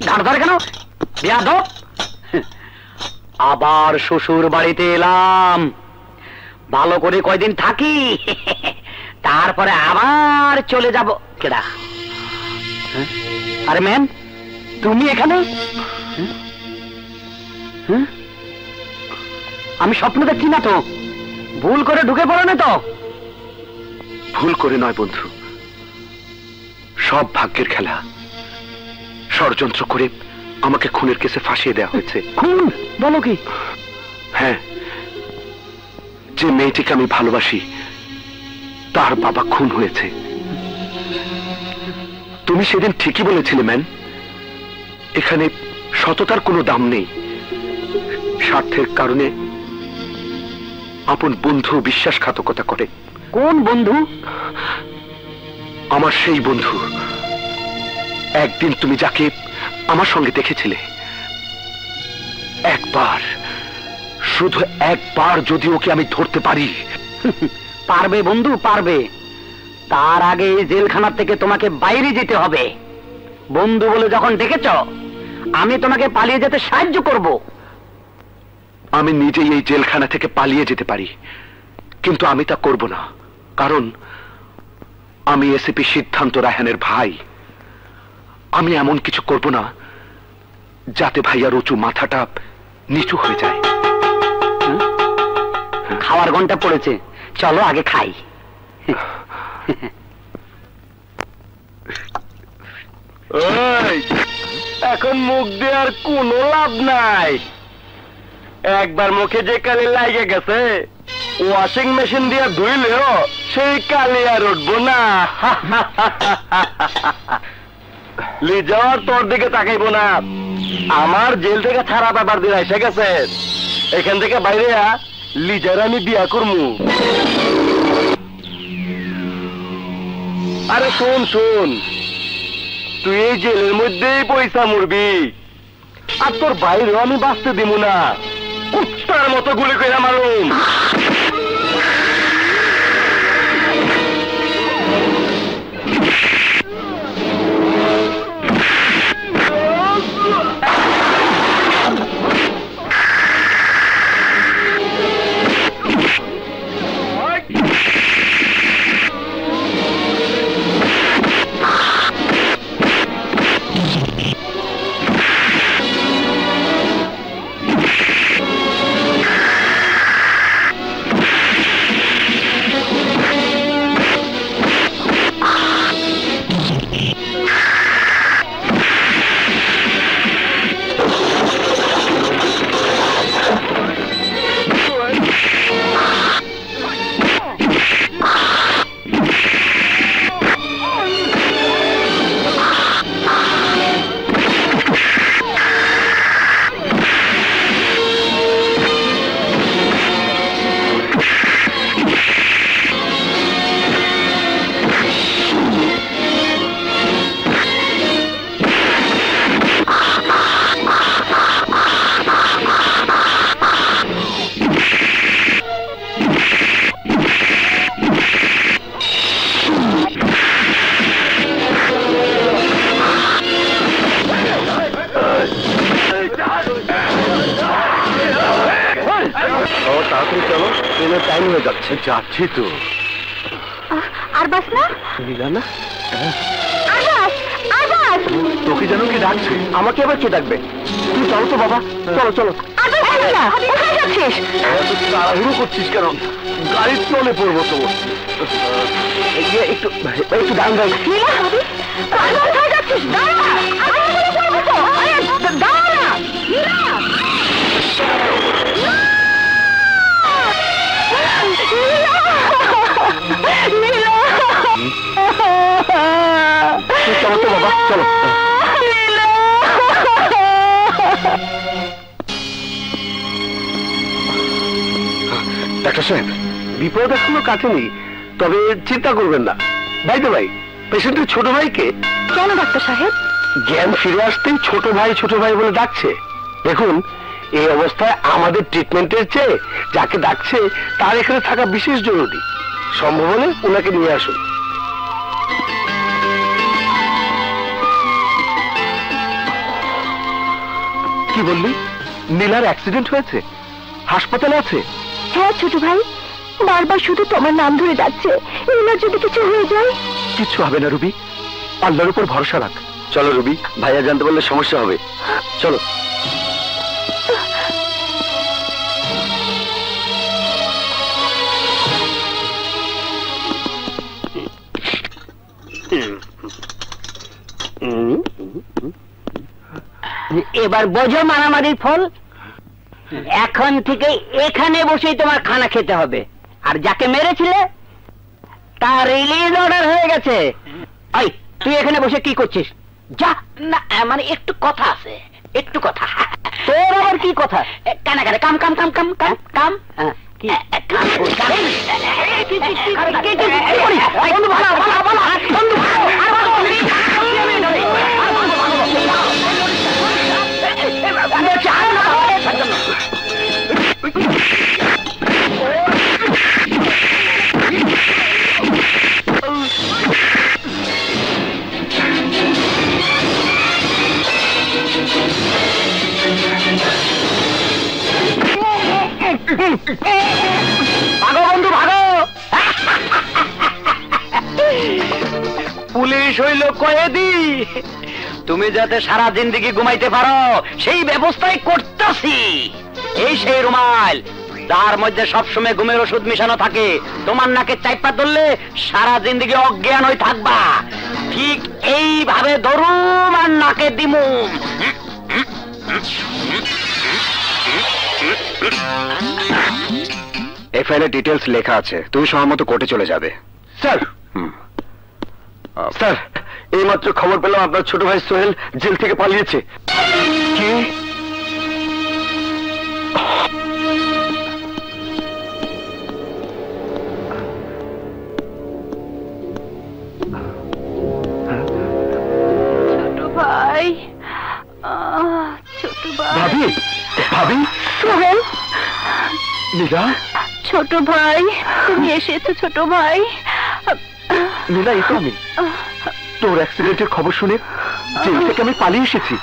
ঝাড় ধরে কেন? বেয়াদব! আবার শ্বশুর বাড়িতে এলাম, ভালো করে কয়দিন থাকি, তারপরে আবার চলে যাব। কেডা? আরে ম্যাম, তুমি এখানে? আমি স্বপ্ন দেখছি না তো? ভুল করে ঢুকে পড়ো না তো? ভুল করে নয় বন্ধু, সব ভাগ্যের খেলা। ষড়যন্ত্র করে আমাকে খুনের কেসে ফাঁসিয়ে দেওয়া হয়েছে। খুন? বলো কি? হ্যাঁ, যে মেয়েটিকে আমি ভালোবাসি তার বাবা খুন হয়েছে। তুমি সেদিন ঠিকই বলেছিলে ম্যান, এখানে সততার কোনো দাম নেই। স্বার্থের কারণে আপন বন্ধু বিশ্বাসঘাতকতা করে। কোন বন্ধু? আমার সেই বন্ধু, একদিন তুমি যাকে আমার সঙ্গে দেখেছিলে। একবার, শুধু একবার যদি ওকে আমি ধরতে পারি। পারবে বন্ধু, পারবে। তার আগে এই জেলখানা থেকে তোমাকে বাইরে যেতে হবে। বন্ধু বলে যখন ডেকেছ, আমি তোমাকে পালিয়ে যেতে সাহায্য করব। আমি নিজেই এই জেলখানা থেকে পালিয়ে যেতে পারি, কিন্তু আমি তা করব না। কারণ আমি এসিপি সিদ্ধান্ত রায়হানের ভাই। আমি এমন কিছু করব না যাতে ভাইয়ার উঁচু মাথাটা নিচু হয়ে যায়। খাওয়ার ঘন্টা পড়েছে, চলো আগে খাই। এখন মুখ দেওয়ার কোনো লাভ নাই। একবার মুখে যে কালি লাগে গেছে, ওয়াশিং মেশিন দিয়ে ধুইলেও সেই কালি আর উঠবো না। লিজাও তোর দিকে তাকাইবো না। আমার জেল থেকে ছাড়া ব্যাপার দিয়ে এসে গেছে, এখান থেকে বাইরে লিজার আমি বিয়া করমু। আরে শোন শোন, তুই এই জেলের মধ্যেই পয়সা মরবি, আর তোর বাইরেও আমি বাঁচতে দিব না। কুত্তার মতো গুলি করে মারুম। যাচ্ছি তো। আর বাস না? না, তোকে যেন কি ডাকছে। আমাকে আবার কে ডাকবে? তুই চলো তো বাবা, চলো চলো। তাড়াহুড়ো করছিস কেন? গাড়ির তলে পড়বো তো। একটু একটু দাম দাও। চলো তো বাবা, চলো। ডাক্তার সাহেব, বিপদ এখনো কাটেনি, তবে চিন্তা করবেন না। ভাই তো ভাই, পেশেন্টের ছোট ভাইকে। কেন ডাক্তার সাহেব? জ্ঞান ফিরে আসতেই ছোট ভাই বলে ডাকছে। দেখুন, এই অবস্থায় আমাদের ট্রিটমেন্টের চেয়ে যাকে ডাকছে তার এখানে থাকা বিশেষ জরুরি। সম্ভব হলে ওনাকে নিয়ে আসুন। কি বললি? নীলার অ্যাক্সিডেন্ট হয়েছে, হাসপাতালে আছে? হ্যাঁ ছোট ভাই, বারবার শুধু তোমার নাম ধরে যাচ্ছে। নীলার যদি কিছু হয়ে যায়? কিচ্ছু হবে না রুবি, আল্লাহর উপর ভরসা রাখ। চলো রুবি, ভাইয়া জানতে পারলে সমস্যা হবে। চলো। এবার বোঝো মারামারির ফল। এখন থেকে এখানে বসেই তোমার খানা খেতে হবে। আর যাকে মেরেছিলে তার রিলিজ অর্ডার হয়ে গেছে। ওই তুই এখানে বসে কি করছিস? যা না, মানে একটু কথা আছে, একটু কথা। তোর আবার কি কথা? কানা কানে কাম কাম কাম কাম কাম কাম ভাগো বন্ধু ভাগো। পুলিশ হইল কয়েদি, তুমি যাতে সারা জিন্দেগি ঘুমাইতে পারো সেই ব্যবস্থাই করতেছি। এই সেই রুমাল যার মধ্যে সবসময় ঘুমের ওষুধ মিশানো থাকে। তোমার নাকে চাইপা ধরলে সারা জিন্দেগি অজ্ঞান হয়ে থাকবা। ঠিক এইভাবে ধরুম আর নাকে দিমুম। এফআইআর ডিটেলস লেখা আছে, তুমি সময় মতো কোর্টে চলে যাবে। স্যার, স্যার এইমাত্র খবর পেলাম আপনার ছোট ভাই সোহেল জেল থেকে পালিয়েছে। কি? ছোট ভাই, ছোট ভাই। ভাবি, ভাবি, সোহেল, নীলা, ছোট ভাই তুমি এসেছো ছোট ভাই। নীলা, এই তো আমি। তোর অ্যাক্সিডেন্টের খবর শুনে জেল থেকে আমি পালিয়ে এসেছি।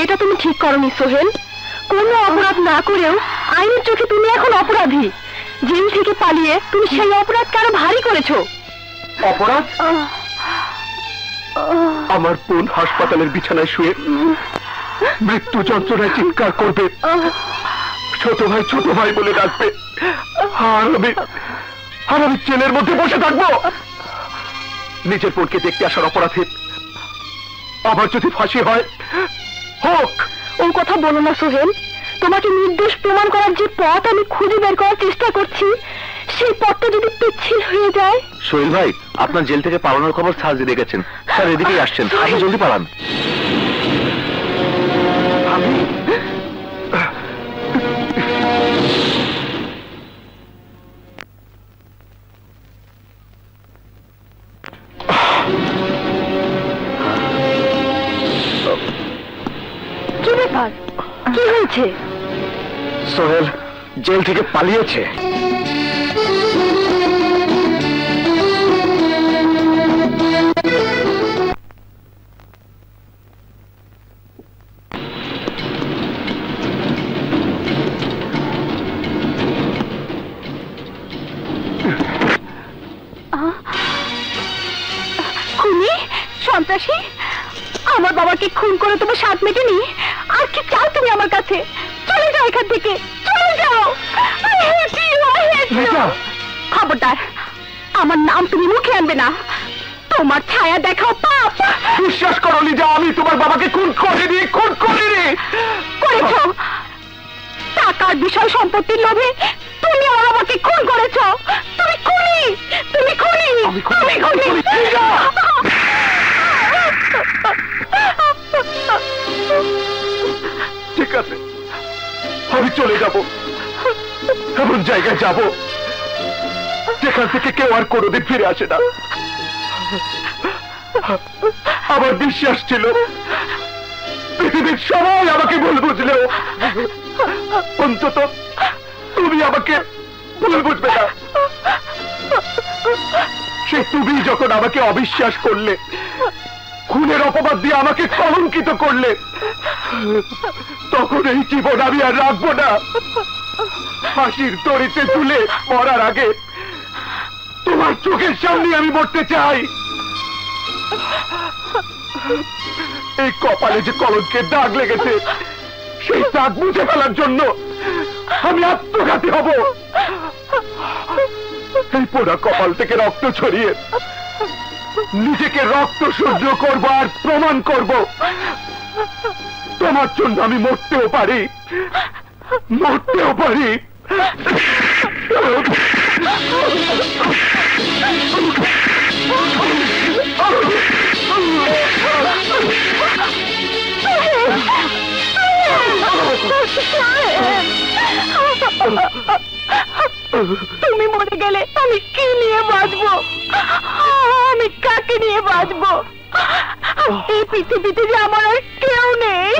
এটা তুমি ঠিক করনি সোহেল। কোনো অপরাধ না করেও আইনের চোখে তুমি এখন অপরাধী। জেল থেকে পালিয়ে তুমি সেই অপরাধ কারো ভারী করেছো। অপরাধ? আমার বোন হাসপাতালের বিছানায় শুয়ে মৃত্যু যন্ত্রণায় চিৎকার করবে, ছোট ভাই বলে ডাকবে, আর আমি জেলের মধ্যে বসে থাকবো। নিজের বোনকে দেখতে আসার অপরাধে আবার যদি ফাঁসি হয় হোক। ও কথা বলো না সোহেল। তোমাকে নির্দোষ প্রমাণ করার যে পথ আমি খুঁজে বের করার চেষ্টা করছি, সেই পথটা যদি পিচ্ছিল হয়ে যায়। সোহেল ভাই, আপনার জেল থেকে পালানোর খবর স্যার দিয়ে গেছেন। স্যার এদিকেই আসছেন, আপনি জলদি পালান। কি ব্যাপার, কি হয়েছে? সোহেল জেল থেকে পালিয়েছে। খুনি, সন্ত্রাসী, আমার বাবাকে খুন করে তোমার স্বাদ মেটেনি। আর কি চাও তুমি আমার কাছে? চলে যাও এখান থেকে, চলে যাও। খবরদার, আমার নাম তুমি মুখে আনবে না। তোমার ছায়া দেখাও পাপ। বিশ্বাস করো লিজা, আমি তোমার বাবাকে খুন করিনি। করেছো। টাকার বিষয় সম্পত্তির লোভে তুমি আমার বাবাকে খুন করেছো। তুমি খুনি, তুমি খুনি, তুমি খুনি। ঠিক আছে, আমি চলে যাব, এমন জায়গায় যাব যেখান থেকে কেউ আর কোনোদিন ফিরে আসে না। আমার বিশ্বাস ছিল পৃথিবীর সবাই আমাকে ভুল বুঝলেও অন্তত তুমি আমাকে ভুল বুঝবে না। সে তুমি যখন আমাকে অবিশ্বাস করলে, খুনের অপবাদ দিয়ে আমাকে কলঙ্কিত করলে, তখন এই জীবন আমি আর রাখবো না। ফাঁসির দড়িতে ঝুলে মরার আগে তোমার চোখের সামনে আমি মরতে চাই। এই কপালে যে কলঙ্কের দাগ লেগেছে, সেই দাগ মুছে ফেলার জন্য আমি আত্মঘাতী হব। এই পোড়া কপাল থেকে রক্ত ছড়িয়ে নিজেকে রক্ত সহ্য করব আর প্রমাণ করব তোমার জন্য আমি মরতেও পারি, মরতেও পারি। তুমি মরে গেলে আমি কি নিয়ে বাঁচবো? আমি কাকে নিয়ে বাঁচবো? এই পৃথিবীতে যে আমার আর কেউ নেই।